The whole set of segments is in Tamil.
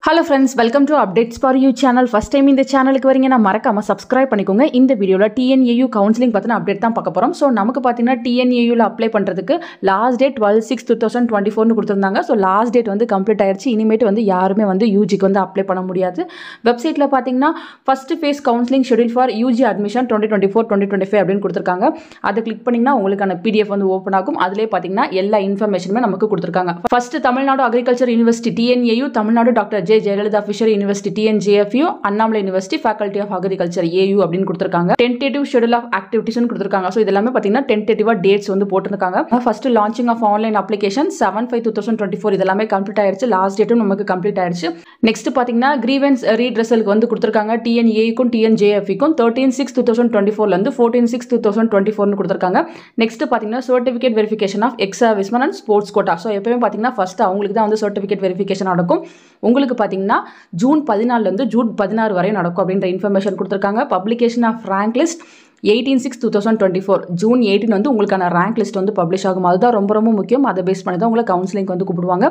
Hello friends, welcome to Updates for You channel. First time in the channel க்கு வரீங்கன்னா மறக்காம subscribe பண்ணிக்கோங்க. இந்த வீடியோல TNAU கவுன்சிலிங் பத்தின அப்டேட் தான் பார்க்க போறோம். சோ நமக்கு பாத்தீங்கன்னா TNAU ல அப்ளை பண்றதுக்கு லாஸ்ட் டேட் 12/6/2024 னு கொடுத்திருந்தாங்க. சோ லாஸ்ட் டேட் வந்து கம்ப்ளீட் ஆயிருச்சு. இனிமேட் வந்து யாருமே வந்து UG க்கு வந்து அப்ளை பண்ண முடியாது. வெப்சைட்ல பாத்தீங்கன்னா first face counselling schedule for UG admission 2024-2025 அப்படினு கொடுத்திருக்காங்க. அதை கிளிக் பண்ணீங்கன்னா உங்களுக்கான PDF வந்து ஓபன் ஆகும். அதிலே பாத்தீங்கன்னா எல்லா இன்ஃபர்மேஷனுமே நமக்கு கொடுத்திருக்காங்க. First Tamil Nadu agriculture university TNAU, Tamil Nadu doctor Jayalalithaa fishery university TNJFU, Annamalai university faculty of agriculture AU அப்படின்னு கொடுத்திருக்காங்க. டென்டேட்டிவ் ஷெட்யூல் ஆஃப் ஆக்டிவிட்டிஸ்னு கொடுத்திருக்காங்க. ஸோ இதெல்லாமே பார்த்தீங்கன்னா டென்டேட்டிவா டேட்ஸ் வந்து போட்டிருக்காங்க. First launching of online application 7/5/2024 இதெல்லாமே கம்ப்ளீட் ஆயிருச்சு. லாஸ்ட் டேட்டும் நமக்கு கம்ப்ளீட் ஆயிருச்சு. நெக்ஸ்ட் பார்த்தீங்கன்னா கிரீவன்ஸ் ரீட்ரெசலுக்கு வந்து கொடுத்திருக்காங்க. TNAக்கும் TNJFக்கும் 13/6/2024 இருந்து 14/6/2024 கொடுத்திருக்காங்க. நெக்ஸ்ட் பார்த்தீங்கன்னா certificate verification of ex serviceman and sports quota. So எப்பவுமே பார்த்தீங்கன்னா ஃபர்ஸ்ட் அவங்களுக்கு தான் வந்து சர்டிஃபிகேட் வெரிஃபிகேஷன் நடக்கும். உங்களுக்கு பார்த்தீங்கன்னா ஜூன் 14 இருந்து ஜூன் 16 வரை நடக்கும் அப்படின்ற இன்ஃபர்மேஷன் கொடுத்திருக்காங்க. Publication of rank list 18/6/2024 June 18 வந்து உங்களுக்கான ரேங்க் லிஸ்ட் வந்து பப்ளிஷ் ஆகும். அதுதான் ரொம்ப ரொம்ப முக்கியம். அதை பேஸ் பண்ணி தான் உங்களை கவுன்சிலிங் வந்து கூப்பிடுவாங்க.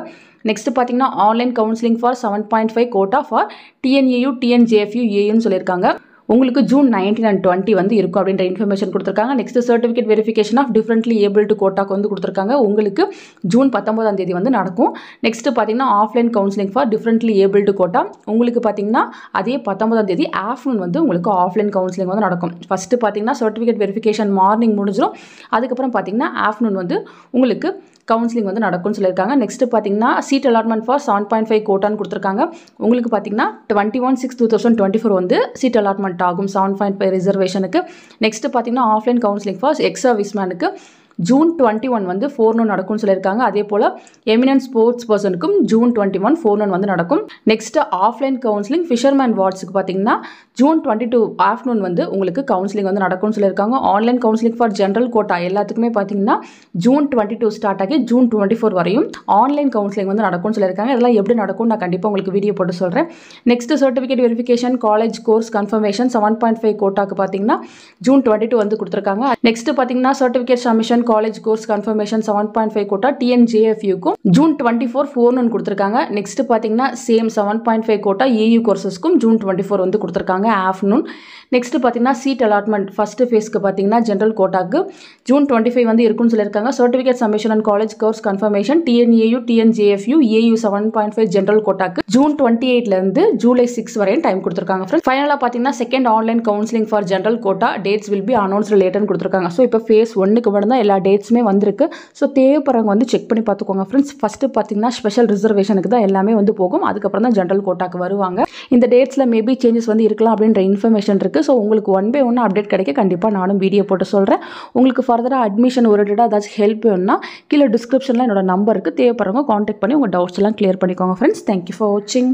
நெக்ஸ்ட் பார்த்தீங்கன்னா online counselling for 7.5 quota for TNAU TNJFU AUன்னு சொல்லியிருக்காங்க. உங்களுக்கு ஜூன் 19 and 20 வந்து இருக்கும் அப்படின்ற இன்ஃபர்மேஷன் கொடுத்திருக்காங்க. Next certificate verification of differently abled கோட்டாக்கு வந்து கொடுத்திருக்காங்க. உங்களுக்கு ஜூன் 19ஆம் தேதி வந்து நடக்கும். நெக்ஸ்ட் பார்த்தீங்கன்னா offline counselling for differently abled quota உங்களுக்கு பார்த்தீங்கன்னா அதே 19ஆம் தேதி ஆஃப்டர்நூன் வந்து உங்களுக்கு ஆஃப்லைன் கவுன்சிலிங் வந்து நடக்கும். ஃபர்ஸ்ட் பார்த்தீங்கன்னா சர்டிஃபிகேட் வெரிஃபிகேஷன் மார்னிங் முடிஞ்சிடும். அதுக்கப்புறம் பார்த்தீங்கன்னா ஆஃப்டர்நூன் வந்து உங்களுக்கு கவுன்சிலிங் வந்து நடக்கும்னு சொல்லியிருக்காங்க. நெக்ஸ்ட் பார்த்தீங்கன்னா சீட் அலாட்மெண்ட் ஃபார் 7.5 கோட்டான்னு கொடுத்துருக்காங்க. உங்களுக்கு பார்த்தீங்கன்னா 21/6/2024 வந்து சீட் அலாட்மெண்ட் ஆகும் 7.5 ரிசர்வேஷனுக்கு. நெக்ஸ்ட் பார்த்தீங்கன்னா ஆஃப்லைன் கவுன்சிலிங் ஃபார் எக்ஸ் சர்வீஸ்மேனுக்கு ஜூன் 21 வந்து 4 நடக்கும்னு சொல்லியிருக்காங்க. அதே போல் எமினன்ட் ஸ்போர்ட்ஸ் பர்சனுக்கும் ஜூன் 21 4 வந்து நடக்கும். நெக்ஸ்ட் ஆஃப்லைன் கவுன்சிலிங் ஃபிஷர்மேன் வார்ட்ஸுக்கு பார்த்தீங்கன்னா ஜூன் 22 ஆஃப்டர்நூன் வந்து உங்களுக்கு கவுன்சிலிங் வந்து நடக்கும்னு சொல்லியிருக்காங்க. Online counselling for general quota எல்லாத்துக்குமே பார்த்தீங்கன்னா ஜூன் 22 ஸ்டார்ட் ஆகி ஜூன் 24 வரையும் ஆன்லைன் கவுன்சிலிங் வந்து நடக்கும்னு சொல்லியிருக்காங்க. இதெல்லாம் எப்படி நடக்கும் நான் கண்டிப்பாக உங்களுக்கு வீடியோ போட்டு சொல்கிறேன். Next certificate verification college course confirmation 7.5 கோட்டாக்கு பார்த்தீங்கன்னா ஜூன் 22 வந்து கொடுத்துருக்காங்க. நெக்ஸ்ட் பார்த்தீங்கன்னா certificate submission college course confirmation 7.5 quota TNJFUக்கும் ஜூன் 24 4 கொடுத்திருக்காங்க. நெக்ஸ்ட் பார்த்தீங்கன்னா சேம் 7.5 கோட்டா AU கோர்சஸ்க்கும் ஜூன் 24 வந்து கொடுத்திருக்காங்க ஆஃப்டர்நூன். நெக்ஸ்ட் பார்த்தீங்கன்னா சீட் அலாட்மெண்ட் ஃபர்ஸ்ட் ஃபேஸ்க்கு பார்த்தீங்கன்னா ஜென்ரல் கோட்டாக்கு ஜூன் 25 வந்து இருக்குன்னு சொல்லியிருக்காங்க. Certificate submission and college course confirmation TNAU TNJFU AU 7.5 general கோட்டாக்கு ஜூன் 28 இருந்து ஜூலை 6 வரையும் டைம் கொடுத்திருக்காங்க. ஃபைனலாக பார்த்தீங்கன்னா second online counselling for general quota dates will be announced லேட்டர்னு கொடுத்திருக்காங்க. ஸோ இப்போ ஃபேஸ் 1க்கு மட்டும் தான் எல்லா டேட்ஸுமே வந்திருக்கு. ஸோ தேவைப்படுறவங்க வந்து செக் பண்ணி பார்த்துக்கோங்க ஃப்ரெண்ட்ஸ். ஃபர்ஸ்ட் பார்த்தீங்கன்னா ஸ்பெஷல் ரிசர்வேஷனுக்கு தான் எல்லாமே வந்து போகும். அதுக்கப்புறம் தான் ஜென்ரல் கோட்டாக்கு வருவாங்க. இந்த டேட்ஸில் மேபி சேஞ்சஸ் வந்து இருக்கலாம் அப்படின்ற இன்ஃபர்மேஷன் இருக்குது. ஸோ உங்களுக்கு 1 by 1 அப்டேட் கிடைக்க கண்டிப்பாக நானும் வீடியோ போட்டு சொல்கிறேன். உங்களுக்கு ஃபர்தராக அட்மிஷன் ஓரியன்டாக ஏதாச்சும் ஹெல்ப் வேணும்னா கீழே டிஸ்கிரிப்ஷனில் என்னோட நம்பருக்கு தேவைப்படுறவங்க கான்டாக்ட் பண்ணி உங்கள் டவுட்ஸ் எல்லாம் கிளியர் பண்ணிக்கோங்க ஃப்ரெண்ட்ஸ். தேங்க்யூ ஃபார் வாட்சிங்.